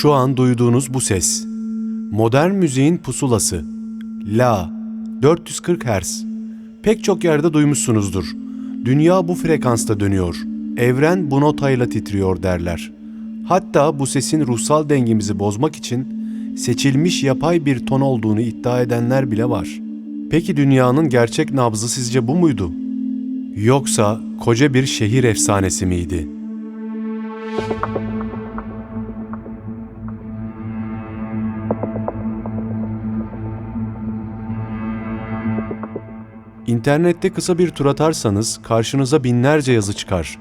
Şu an duyduğunuz bu ses, modern müziğin pusulası, La, 440 Hz. Pek çok yerde duymuşsunuzdur. Dünya bu frekansta dönüyor, evren bu notayla titriyor derler. Hatta bu sesin ruhsal dengemizi bozmak için seçilmiş yapay bir ton olduğunu iddia edenler bile var. Peki dünyanın gerçek nabzı sizce bu muydu? Yoksa koca bir şehir efsanesi miydi? İnternette kısa bir tur atarsanız karşınıza binlerce yazı çıkar.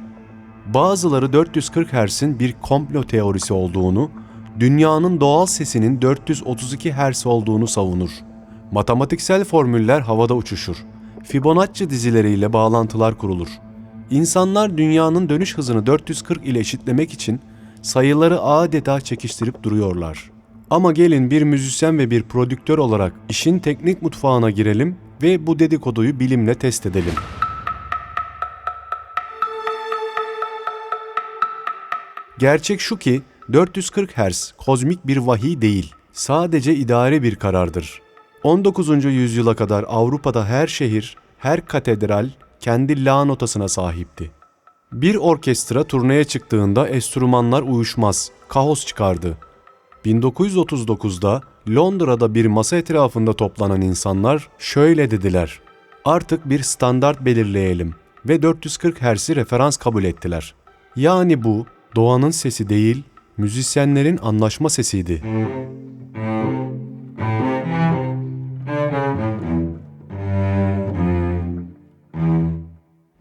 Bazıları 440 Hz'in bir komplo teorisi olduğunu, dünyanın doğal sesinin 432 Hz olduğunu savunur. Matematiksel formüller havada uçuşur. Fibonacci dizileriyle bağlantılar kurulur. İnsanlar dünyanın dönüş hızını 440 ile eşitlemek için sayıları adeta çekiştirip duruyorlar. Ama gelin bir müzisyen ve bir prodüktör olarak işin teknik mutfağına girelim ve bu dedikoduyu bilimle test edelim. Gerçek şu ki 440 Hz kozmik bir vahiy değil, sadece idari bir karardır. 19. yüzyıla kadar Avrupa'da her şehir, her katedral kendi la notasına sahipti. Bir orkestra turneye çıktığında enstrümanlar uyuşmaz, kaos çıkardı. 1939'da Londra'da bir masa etrafında toplanan insanlar şöyle dediler: "Artık bir standart belirleyelim" ve 440 Hz'i referans kabul ettiler. Yani bu doğanın sesi değil, müzisyenlerin anlaşma sesiydi.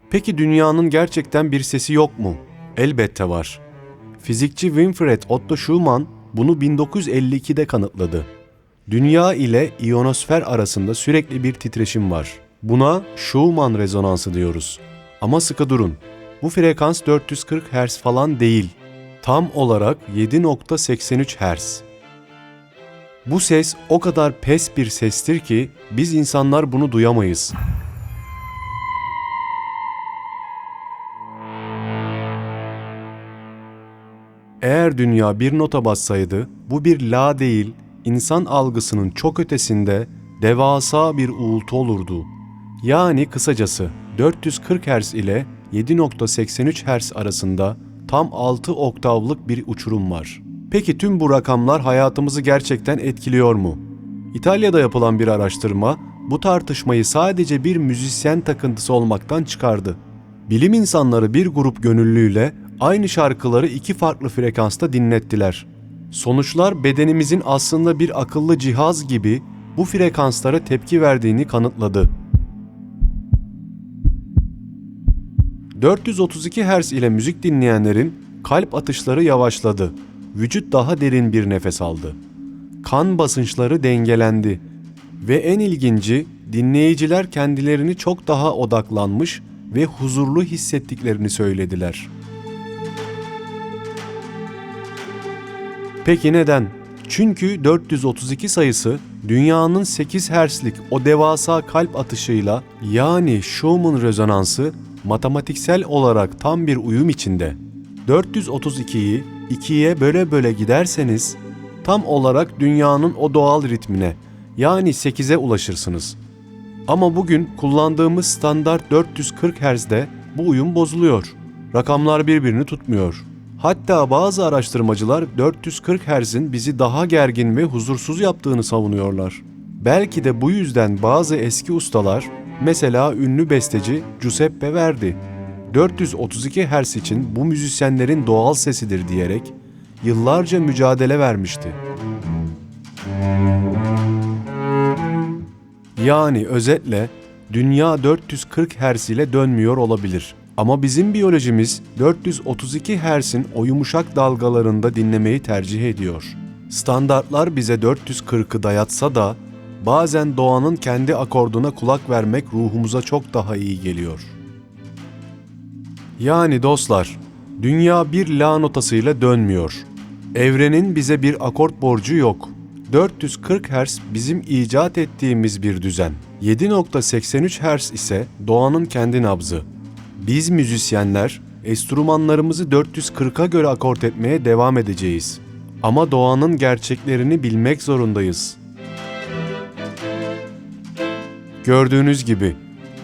Peki dünyanın gerçekten bir sesi yok mu? Elbette var. Fizikçi Winfried Otto Schumann bunu 1952'de kanıtladı. Dünya ile iyonosfer arasında sürekli bir titreşim var. Buna Schumann rezonansı diyoruz. Ama sıkı durun. Bu frekans 440 Hz falan değil. Tam olarak 7.83 Hz. Bu ses o kadar pes bir sestir ki biz insanlar bunu duyamayız. Eğer dünya bir nota bassaydı, bu bir la değil, insan algısının çok ötesinde devasa bir uğultu olurdu. Yani kısacası 440 Hz ile 7.83 Hz arasında tam 6 oktavlık bir uçurum var. Peki tüm bu rakamlar hayatımızı gerçekten etkiliyor mu? İtalya'da yapılan bir araştırma bu tartışmayı sadece bir müzisyen takıntısı olmaktan çıkardı. Bilim insanları bir grup gönüllüyle aynı şarkıları iki farklı frekansta dinlettiler. Sonuçlar bedenimizin aslında bir akıllı cihaz gibi bu frekanslara tepki verdiğini kanıtladı. 432 Hz ile müzik dinleyenlerin kalp atışları yavaşladı. Vücut daha derin bir nefes aldı. Kan basınçları dengelendi. Ve en ilginci, dinleyiciler kendilerini çok daha odaklanmış ve huzurlu hissettiklerini söylediler. Peki neden? Çünkü 432 sayısı dünyanın 8 Hz'lik o devasa kalp atışıyla, yani Schumann rezonansı, matematiksel olarak tam bir uyum içinde. 432'yi 2'ye böle giderseniz tam olarak dünyanın o doğal ritmine, yani 8'e ulaşırsınız. Ama bugün kullandığımız standart 440 Hz'de bu uyum bozuluyor. Rakamlar birbirini tutmuyor. Hatta bazı araştırmacılar 440 Hz'in bizi daha gergin ve huzursuz yaptığını savunuyorlar. Belki de bu yüzden bazı eski ustalar, mesela ünlü besteci Giuseppe Verdi, 432 Hz için bu müzisyenlerin doğal sesidir diyerek yıllarca mücadele vermişti. Yani özetle dünya 440 Hz ile dönmüyor olabilir. Ama bizim biyolojimiz 432 Hz'in o yumuşak dalgalarında dinlemeyi tercih ediyor. Standartlar bize 440'ı dayatsa da bazen doğanın kendi akorduna kulak vermek ruhumuza çok daha iyi geliyor. Yani dostlar, dünya bir la notasıyla dönmüyor. Evrenin bize bir akort borcu yok. 440 Hz bizim icat ettiğimiz bir düzen. 7.83 Hz ise doğanın kendi nabzı. Biz müzisyenler enstrümanlarımızı 440'a göre akort etmeye devam edeceğiz. Ama doğanın gerçeklerini bilmek zorundayız. Gördüğünüz gibi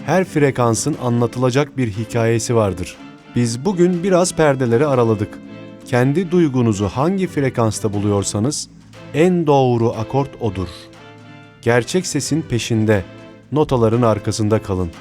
her frekansın anlatılacak bir hikayesi vardır. Biz bugün biraz perdeleri araladık. Kendi duygunuzu hangi frekansta buluyorsanız en doğru akort odur. Gerçek sesin peşinde, notaların arkasında kalın.